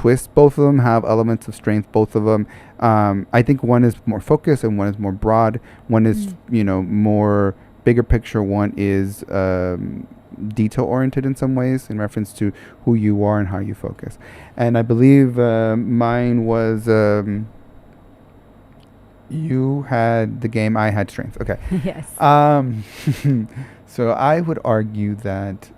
twists. Both of them have elements of strength. Both of them, I think one is more focused and one is more broad. One is, more bigger picture. One is detail oriented in some ways in reference to who you are and how you focus. And I believe mine was you had the game, I had strength. Okay. Yes. So I would argue that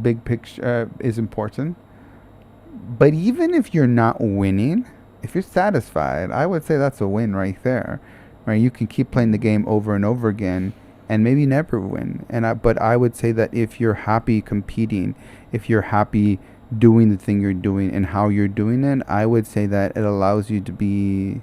big picture is important. But even if you're not winning, if you're satisfied, I would say that's a win right there. Right? You can keep playing the game over and over again and maybe never win. But I would say that if you're happy competing, if you're happy doing the thing you're doing and how you're doing it, I would say that it allows you to be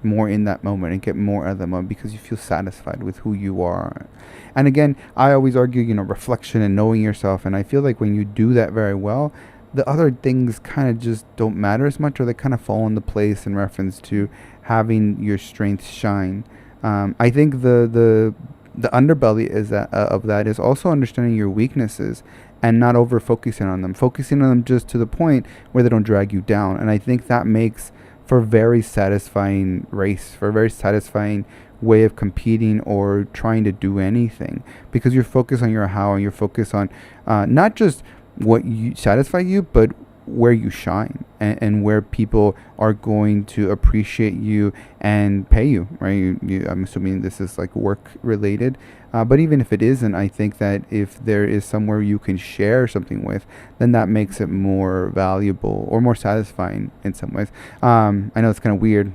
more in that moment and get more out of the moment because you feel satisfied with who you are. And again, I always argue, reflection and knowing yourself. And I feel like when you do that very well, the other things kind of just don't matter as much, or they kind of fall into place in reference to having your strengths shine. I think the underbelly is of that is also understanding your weaknesses and not over focusing on them just to the point where they don't drag you down. And I think that makes for a very satisfying race, for a very satisfying way of competing or trying to do anything, because you're focused on your how and you're focused on not just what you satisfy you, but where you shine and where people are going to appreciate you and pay you, right? I'm assuming this is like work related, but even if it isn't, I think that if there is somewhere you can share something with, then that makes it more valuable or more satisfying in some ways. I know it's kind of weird,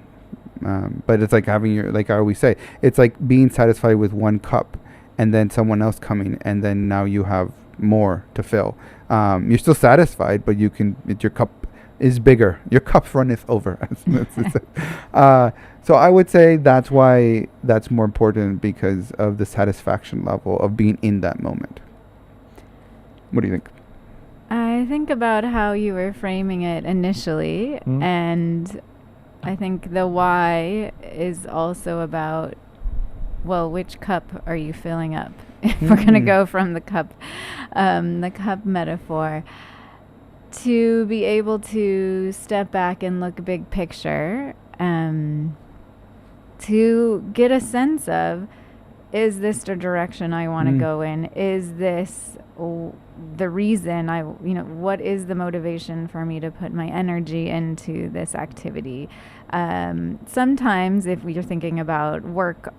but it's like having like I always say, it's like being satisfied with one cup and then someone else coming and then now you have more to fill. You're still satisfied, but your cup is bigger. Your cup runneth over. So I would say that's why that's more important, because of the satisfaction level of being in that moment. What do you think? I think about how you were framing it initially, and I think the why is also about, well, which cup are you filling up? If we're going to go from the cup metaphor, to be able to step back and look big picture, to get a sense of, is this the direction I want to go in? Is this the reason what is the motivation for me to put my energy into this activity? Sometimes if we're thinking about work,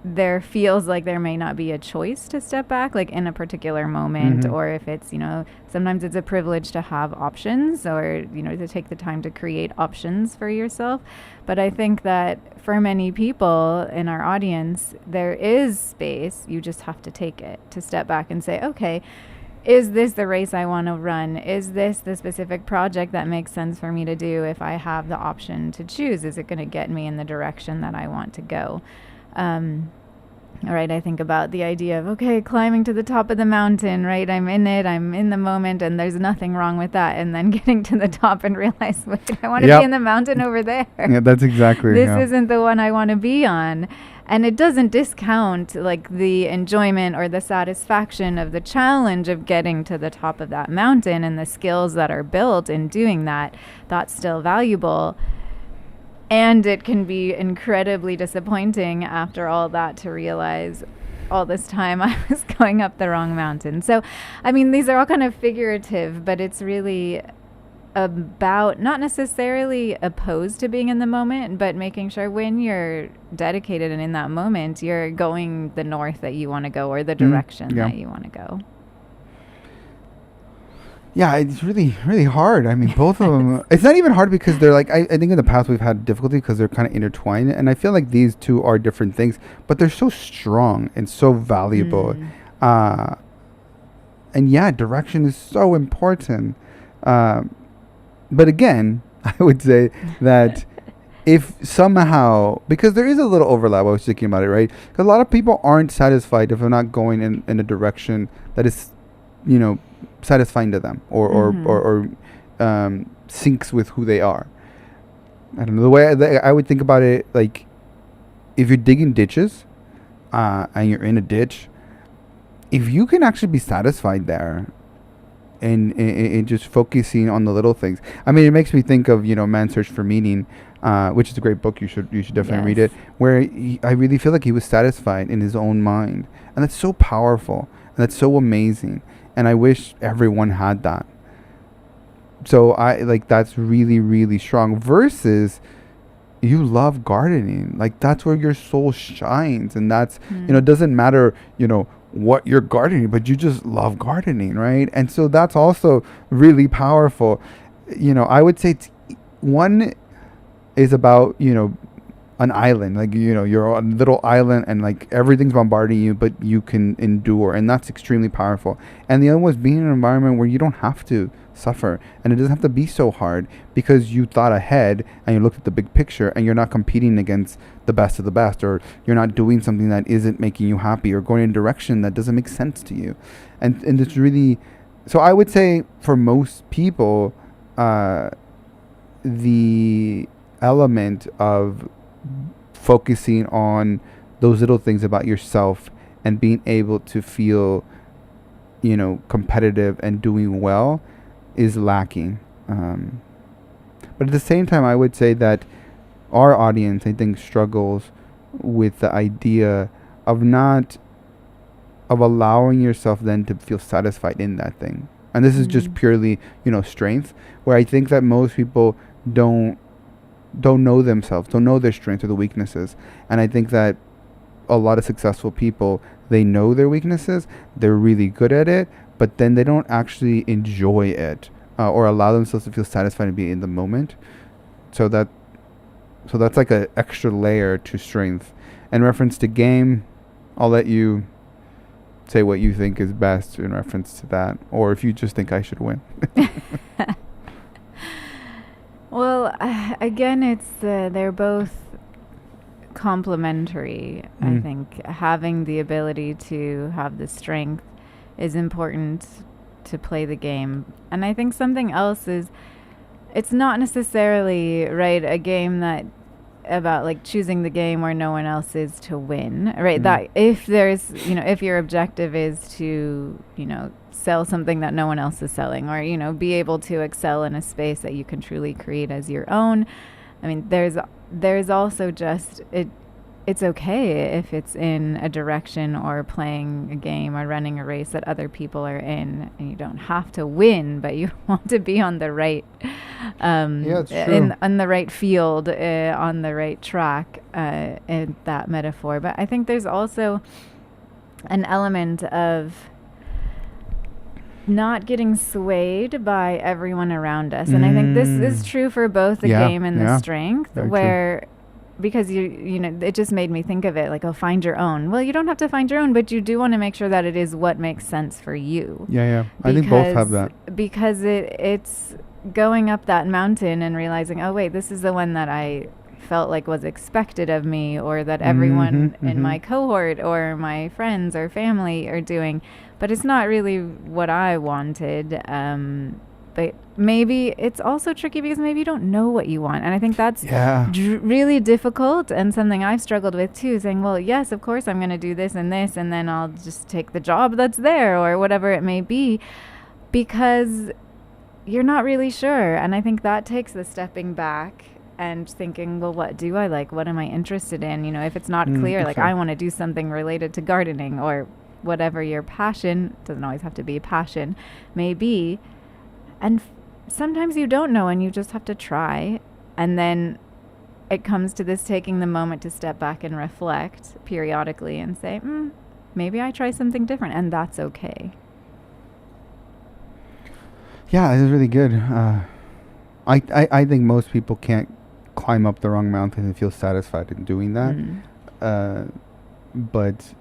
there feels like there may not be a choice to step back, like in a particular moment, or if it's, sometimes it's a privilege to have options, or, to take the time to create options for yourself. But I think that for many people in our audience, there is space. You just have to take it, to step back and say, okay, is this the race I want to run? Is this the specific project that makes sense for me to do if I have the option to choose? Is it going to get me in the direction that I want to go? All right, I think about the idea of, okay, climbing to the top of the mountain, right? I'm in it, I'm in the moment, and there's nothing wrong with that. And then getting to the top and realize, wait, I want to be in the mountain over there. Yeah, that's exactly. This isn't the one I want to be on. And it doesn't discount like the enjoyment or the satisfaction of the challenge of getting to the top of that mountain and the skills that are built in doing that. That's still valuable. And it can be incredibly disappointing after all that to realize all this time I was going up the wrong mountain. So, I mean, these are all kind of figurative, but it's really about not necessarily opposed to being in the moment, but making sure when you're dedicated and in that moment, you're going the north that you want to go, or the direction that you want to go. Yeah, it's really, really hard. I mean, both of them. It's not even hard because they're like, I think in the past we've had difficulty because they're kind of intertwined. And I feel like these two are different things, but they're so strong and so valuable. And yeah, direction is so important. But again, I would say that if somehow, because there is a little overlap, I was thinking about it, right? Because a lot of people aren't satisfied if they're not going in a direction that is, satisfying to them or syncs with who they are. I don't know, the way I would think about it, like if you're digging ditches and you're in a ditch, if you can actually be satisfied there, and just focusing on the little things. I mean, it makes me think of Man's Search for Meaning, which is a great book. You should definitely read it. Yes. Where I really feel like he was satisfied in his own mind, and that's so powerful and that's so amazing. And I wish everyone had that. So I like that's really really strong. Versus you love gardening, like that's where your soul shines, and that's it doesn't matter what you're gardening, but you just love gardening, right? And so that's also really powerful. I would say one is about an island, like you're on a little island and like everything's bombarding you, but you can endure, and that's extremely powerful. And the other was being in an environment where you don't have to suffer, and it doesn't have to be so hard because you thought ahead and you looked at the big picture, and you're not competing against the best of the best, or you're not doing something that isn't making you happy, or going in a direction that doesn't make sense to you. And it's really, so I would say for most people, the element of focusing on those little things about yourself and being able to feel competitive and doing well is lacking. But at the same time, I would say that our audience, I think, struggles with the idea of not of allowing yourself then to feel satisfied in that thing. And this is just purely strength, where I think that most people don't know themselves, don't know their strengths or the weaknesses. And I think that a lot of successful people, they know their weaknesses, they're really good at it, but then they don't actually enjoy it, or allow themselves to feel satisfied and be in the moment. So that's like an extra layer to strength. In reference to game, I'll let you say what you think is best in reference to that, or if you just think I should win. Well, again, they're both complementary. I think having the ability to have the strength is important to play the game. And I think something else is, it's not necessarily a game that about like choosing the game where no one else is to win, right? That if there's, if your objective is to, sell something that no one else is selling, or, be able to excel in a space that you can truly create as your own. I mean, there's also just it's okay if it's in a direction or playing a game or running a race that other people are in, and you don't have to win, but you want to be on the right, it's true. on the right field, on the right track, in that metaphor. But I think there's also an element of not getting swayed by everyone around us. And I think this is true for both the game and the strength, Very where because it just made me think of it like, find your own. Well, you don't have to find your own, but you do want to make sure that it is what makes sense for you. Yeah. I think both have that. Because it's going up that mountain and realizing, oh wait, this is the one that I felt like was expected of me, or that everyone in my cohort or my friends or family are doing, but it's not really what I wanted. But maybe it's also tricky because maybe you don't know what you want. And I think that's really difficult, and something I've struggled with too, saying, well, yes, of course I'm going to do this, and then I'll just take the job that's there or whatever it may be, because you're not really sure. And I think that takes the stepping back and thinking, well, what do I like? What am I interested in? If it's not clear, like I want to do something related to gardening or whatever your passion, doesn't always have to be a passion, may be. And sometimes you don't know, and you just have to try. And then it comes to this taking the moment to step back and reflect periodically and say, maybe I try something different, and that's okay. Yeah, it was really good. I think most people can't climb up the wrong mountain and feel satisfied in doing that. But,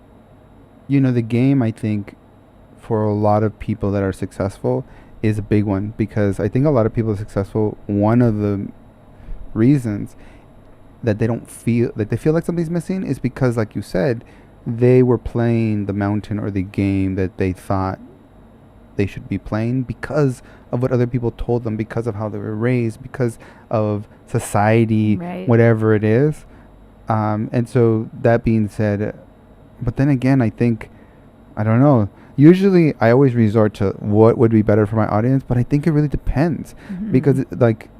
the game, I think, for a lot of people that are successful is a big one, because I think a lot of people are successful. One of the reasons that they feel like something's missing is because, like you said, they were playing the mountain or the game that they thought they should be playing because of what other people told them, because of how they were raised, because of society, whatever it is. And so that being said, but then again, I think, I don't know, usually I always resort to what would be better for my audience, but I think it really depends because like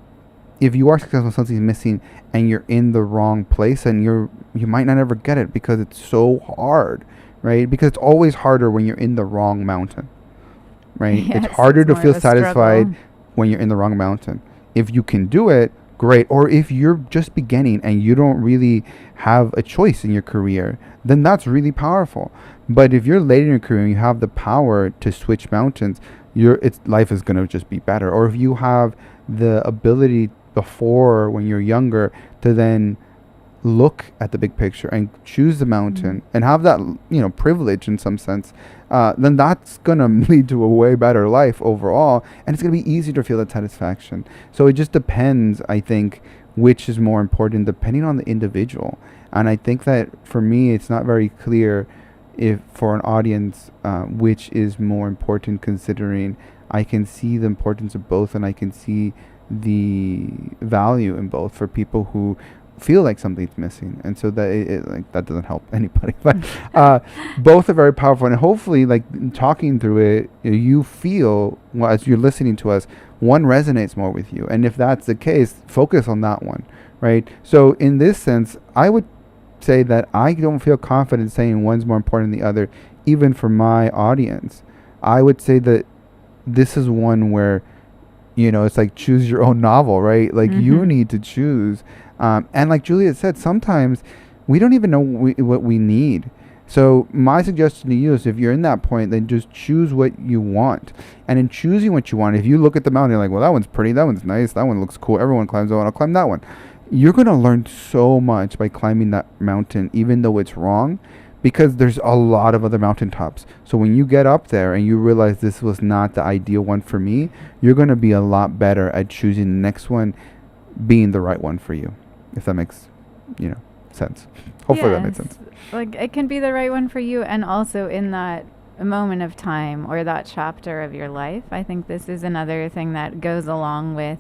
if you are successful, something's missing, and you're in the wrong place, and you might not ever get it because it's so hard, right? Because it's always harder when you're in the wrong mountain, right? Yes, it's harder it's to more feel of a struggle. satisfied when you're in the wrong mountain. If you can do it, great. Or if you're just beginning and you don't really have a choice in your career, then that's really powerful. But if you're late in your career and you have the power to switch mountains, life is gonna just be better. Or if you have the ability before when you're younger to then look at the big picture and choose the mountain and have that privilege in some sense, then that's gonna lead to a way better life overall, and it's gonna be easier to feel that satisfaction. So it just depends, I think, which is more important depending on the individual. And I think that for me it's not very clear if for an audience which is more important, considering I can see the importance of both, and I can see the value in both for people who feel like something's missing, and so that like that doesn't help anybody. But both are very powerful, and hopefully, like talking through it, you feel as you're listening to us, one resonates more with you, and if that's the case, focus on that one, right? So in this sense, I would say that I don't feel confident saying one's more important than the other, even for my audience. I would say that this is one where it's like choose your own novel, right? Like you need to choose. And like Juliet said, sometimes we don't even know what we need. So my suggestion to you is if you're in that point, then just choose what you want. And in choosing what you want, if you look at the mountain, you're like, well, that one's pretty, that one's nice, that one looks cool, everyone climbs that one, I'll climb that one. You're going to learn so much by climbing that mountain, even though it's wrong, because there's a lot of other mountaintops. So when you get up there and you realize this was not the ideal one for me, you're going to be a lot better at choosing the next one being the right one for you, if that makes sense. Hopefully that makes sense. Like it can be the right one for you, and also in that moment of time or that chapter of your life. I think this is another thing that goes along with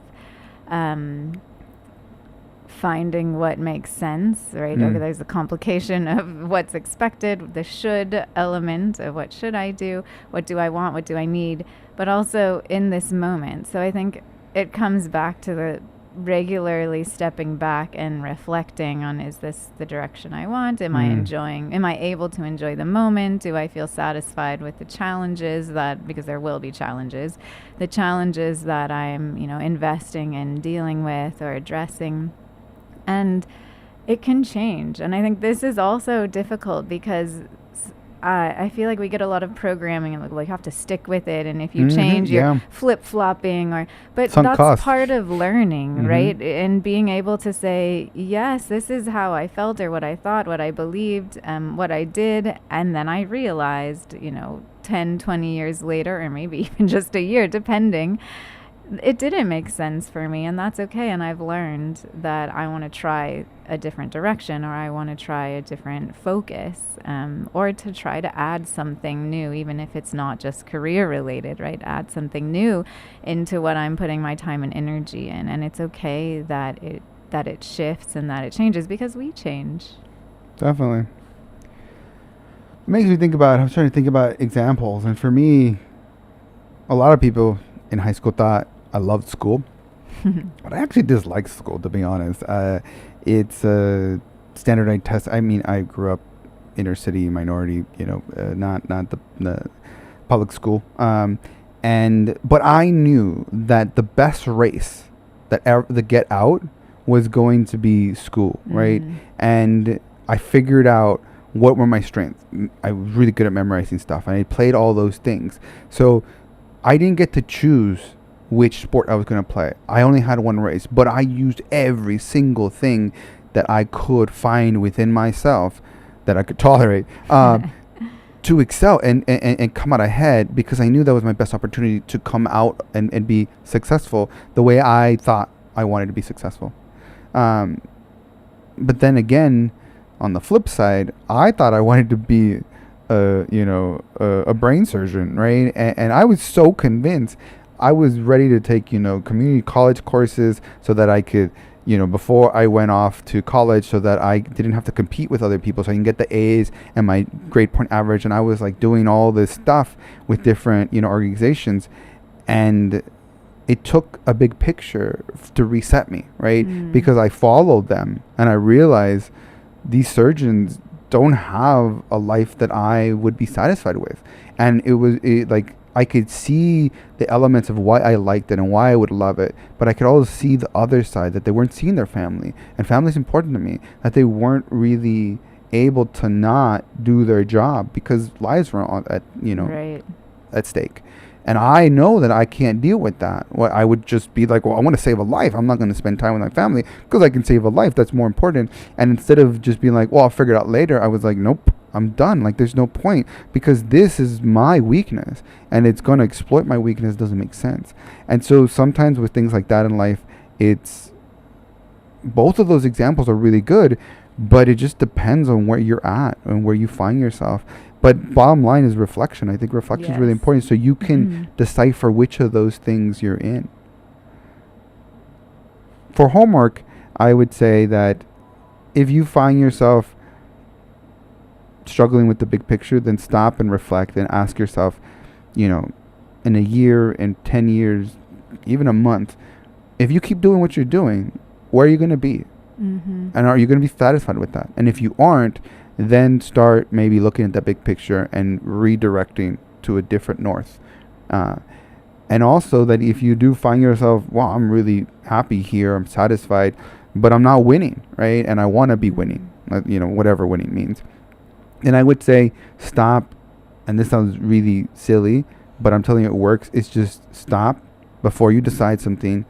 finding what makes sense, right? Okay, there's the complication of what's expected, the should element of what should I do, what do I want, what do I need, but also in this moment. So I think it comes back to the regularly stepping back and reflecting on, is this the direction I want? Am I able to enjoy the moment? Do I feel satisfied with the challenges because there will be challenges, the challenges that I'm, investing in dealing with or addressing? And it can change. And I think this is also difficult because I feel like we get a lot of programming and you have to stick with it. And if you change, you're flip-flopping. But Sunk that's costs. part of learning, right? And being able to say, yes, this is how I felt or what I thought, what I believed, what I did. And then I realized, 10, 20 years later, or maybe even just a year, depending, it didn't make sense for me, and that's okay. And I've learned that I want to try a different direction, or I want to try a different focus, or to try to add something new, even if it's not just career related, right? Add something new into what I'm putting my time and energy in. And it's okay that it shifts and that it changes, because we change. Definitely. It makes me think about, I was trying to think about examples, and for me, a lot of people in high school thought I loved school, but I actually disliked school, to be honest. It's a standardized test. I mean, I grew up inner city minority, not the public school. But I knew that the best race that get out was going to be school, right? And I figured out what were my strengths. I was really good at memorizing stuff, and I played all those things. So I didn't get to choose which sport I was going to play. I only had one race, but I used every single thing that I could find within myself that I could tolerate to excel and come out ahead, because I knew that was my best opportunity to come out and be successful the way I thought I wanted to be successful. But then again, on the flip side, I thought I wanted to be a brain surgeon, right? And I was so convinced. I was ready to take, community college courses so that I could, before I went off to college so that I didn't have to compete with other people, so I can get the A's and my grade point average. And I was like doing all this stuff with different, organizations. And it took a big picture to reset me, right? Because I followed them and I realized these surgeons don't have a life that I would be satisfied with. And like I could see the elements of why I liked it and why I would love it, but I could also see the other side, that they weren't seeing their family, and family is important to me, that they weren't really able to not do their job because lives were at stake. And I know that I can't deal with that. Well, I would just be like, well, I want to save a life. I'm not going to spend time with my family because I can save a life. That's more important. And instead of just being like, well, I'll figure it out later, I was like, nope, I'm done. Like, there's no point, because this is my weakness and it's going to exploit my weakness. Doesn't make sense. And so sometimes with things like that in life, it's both of those examples are really good, but it just depends on where you're at and where you find yourself. But bottom line is reflection. I think reflection is really important, so you can decipher which of those things you're in. For homework, I would say that if you find yourself struggling with the big picture, then stop and reflect and ask yourself, in a year, in 10 years, even a month, if you keep doing what you're doing, where are you going to be? And are you going to be satisfied with that? And if you aren't, then start maybe looking at that big picture and redirecting to a different north. And also that if you do find yourself, wow, I'm really happy here, I'm satisfied, but I'm not winning, right? And I want to be winning, whatever winning means. And I would say stop, and this sounds really silly, but I'm telling you it works. It's just stop before you decide something.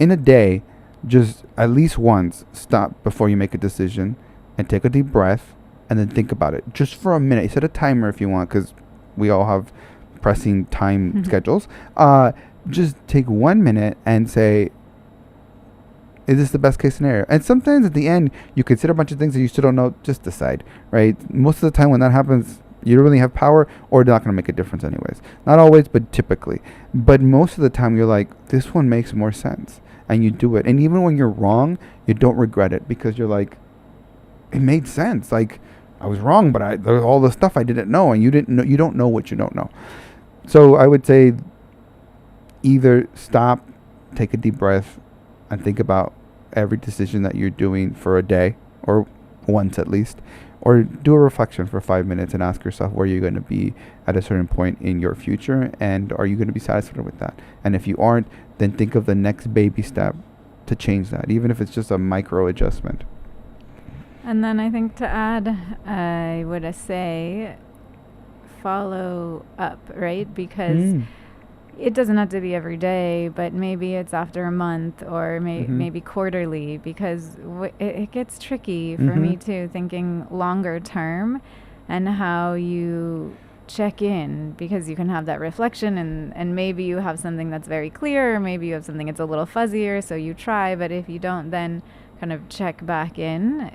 In a day, just at least once stop before you make a decision and take a deep breath and then think about it just for a minute. Set a timer if you want, because we all have pressing time schedules. Just take 1 minute and say, is this the best case scenario? And sometimes at the end, you consider a bunch of things that you still don't know. Just decide, right? Most of the time when that happens, you don't really have power, or they're not going to make a difference anyways. Not always, but typically. But most of the time, you're like, this one makes more sense. And you do it. And even when you're wrong, you don't regret it, because you're like, it made sense. Like, I was wrong, but there's all the stuff I didn't know, and you don't know what you don't know. So I would say either stop, take a deep breath, and think about every decision that you're doing for a day, or once at least, or do a reflection for 5 minutes and ask yourself where you're going to be at a certain point in your future, and are you going to be satisfied with that? And if you aren't, then think of the next baby step to change that, even if it's just a micro adjustment. And then I think to add, I would say follow up, right? Because it doesn't have to be every day, but maybe it's after a month, or maybe quarterly, because it gets tricky for me too, thinking longer term and how you check in, because you can have that reflection and maybe you have something that's very clear, or maybe you have something that's a little fuzzier, so you try, but if you don't then kind of check back in,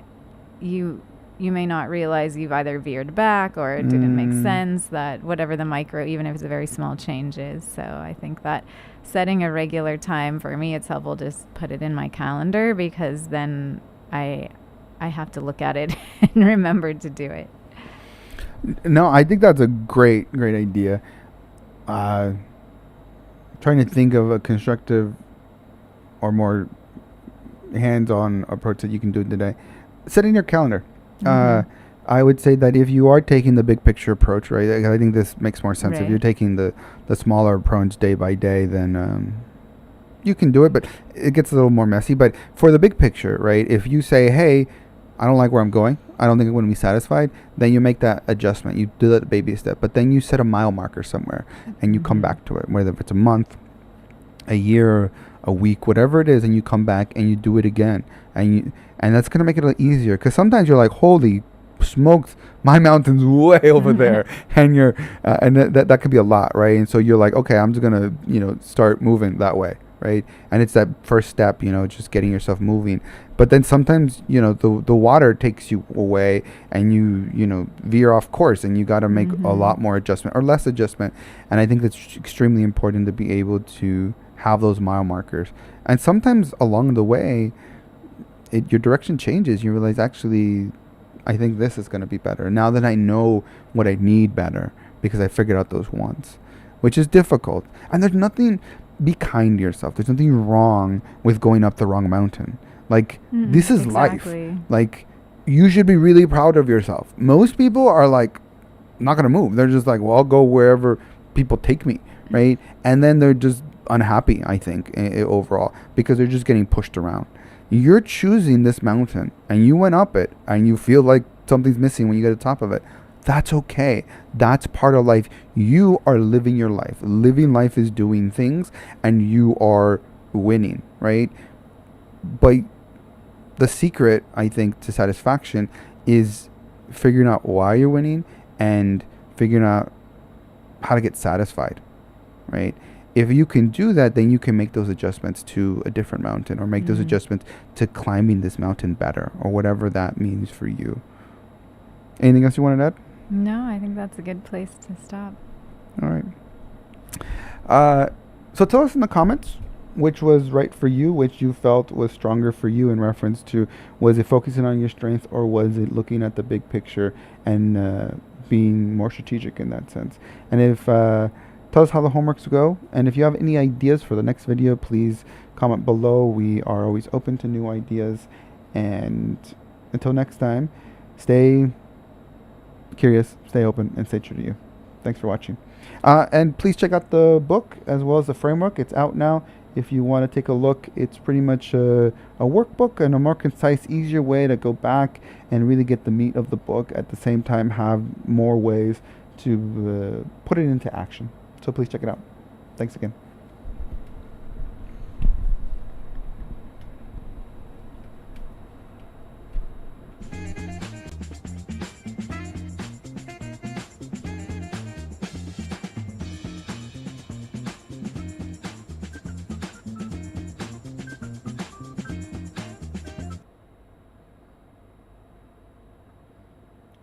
you may not realize you've either veered back or it didn't make sense, that whatever the micro, even if it's a very small change is. So I think that setting a regular time, for me, it's helpful to just put it in my calendar, because then I have to look at it and remember to do it. No, I think that's a great idea. Trying to think of a constructive or more hands-on approach that you can do today. Setting your calendar. I would say that if you are taking the big picture approach, right, I think this makes more sense. Right. If you're taking the smaller approach day by day, then you can do it, but it gets a little more messy. But for the big picture, right, if you say, hey, I don't like where I'm going, I don't think I'm going to be satisfied, then you make that adjustment. You do that baby step, but then you set a mile marker somewhere and you come back to it, whether it's a month, a year, a week, whatever it is, and you come back and you do it again. And that's going to make it a little easier, because sometimes you're like, holy smokes, my mountain's way over there, and you're and that could be a lot, right? And so you're like, okay, I'm just going to start moving that way, right? And it's that first step, just getting yourself moving. But then sometimes the water takes you away, and you veer off course, and you got to make a lot more adjustment or less adjustment. And I think that's extremely important to be able to have those mile markers. And sometimes along the way, your direction changes. You realize, actually, I think this is going to be better now that I know what I need better, because I figured out those wants, which is difficult. And there's nothing, be kind to yourself. There's nothing wrong with going up the wrong mountain. Like, this is exactly. life. Like, you should be really proud of yourself. Most people are like, not going to move. They're just like, well, I'll go wherever people take me, right? And then they're just unhappy, I think, overall, because they're just getting pushed around. You're choosing this mountain, and you went up it, and you feel like something's missing when you get to the top of it. That's okay. That's part of life. You are living your life. Living life is doing things, and you are winning, right? But the secret, I think, to satisfaction is figuring out why you're winning and figuring out how to get satisfied, right? If you can do that, then you can make those adjustments to a different mountain, or make those adjustments to climbing this mountain better, or whatever that means for you. Anything else you wanted to add? No, I think that's a good place to stop. All right. So tell us in the comments which was right for you, which you felt was stronger for you in reference to, was it focusing on your strength, or was it looking at the big picture and being more strategic in that sense? And if tell us how the homeworks go, and if you have any ideas for the next video, please comment below. We are always open to new ideas, and until next time, stay curious, stay open, and stay true to you. Thanks for watching. And please check out the book as well as the framework. It's out now. If you want to take a look, it's pretty much a workbook and a more concise, easier way to go back and really get the meat of the book, at the same time have more ways to put it into action. So please check it out. Thanks again.